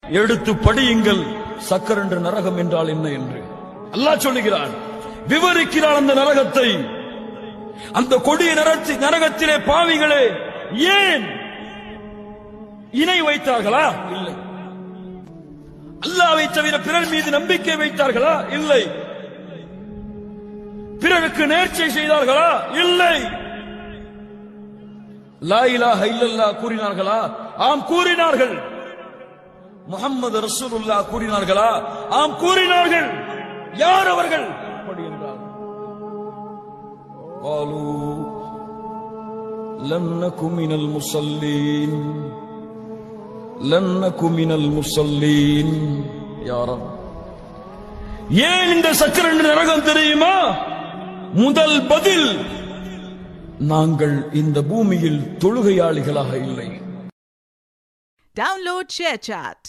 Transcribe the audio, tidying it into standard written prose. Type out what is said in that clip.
எடுத்து படியுங்கள் சக்கர் என்ற நரகம் என்றால் என்ன என்று அல்லாஹ் சொல்லுகிறான். விவரிக்கிறான் அந்த நரகத்தை. அந்த கொடிய நரகத்திலே பாவிகளே ஏன் இணை வைத்தார்களா? இல்லை. அல்லாஹ்வை தவிர பிறர் மீது நம்பிக்கை வைத்தார்களா? இல்லை. பிறருக்கு நேர்ச்சை செய்தார்களா? இல்லை. லா இலாஹ இல்லல்லாஹ் கூறினார்களா? ஆம் கூறினார்கள். முஹம்மது ரசூலுல்லாஹ் கூறினார்களா? ஆம் கூறினார்கள். யார் அவர்கள்? அப்படி என்றார். قالوا لم نكن من المصلين لم نكن من المصلين يا رب. ஏன் இந்த சக்கர நரகம் தெரியுமா? முதல் பதில், நாங்கள் இந்த பூமியில் தொழுகையாளிகளாக இல்லை. Download ShareChat.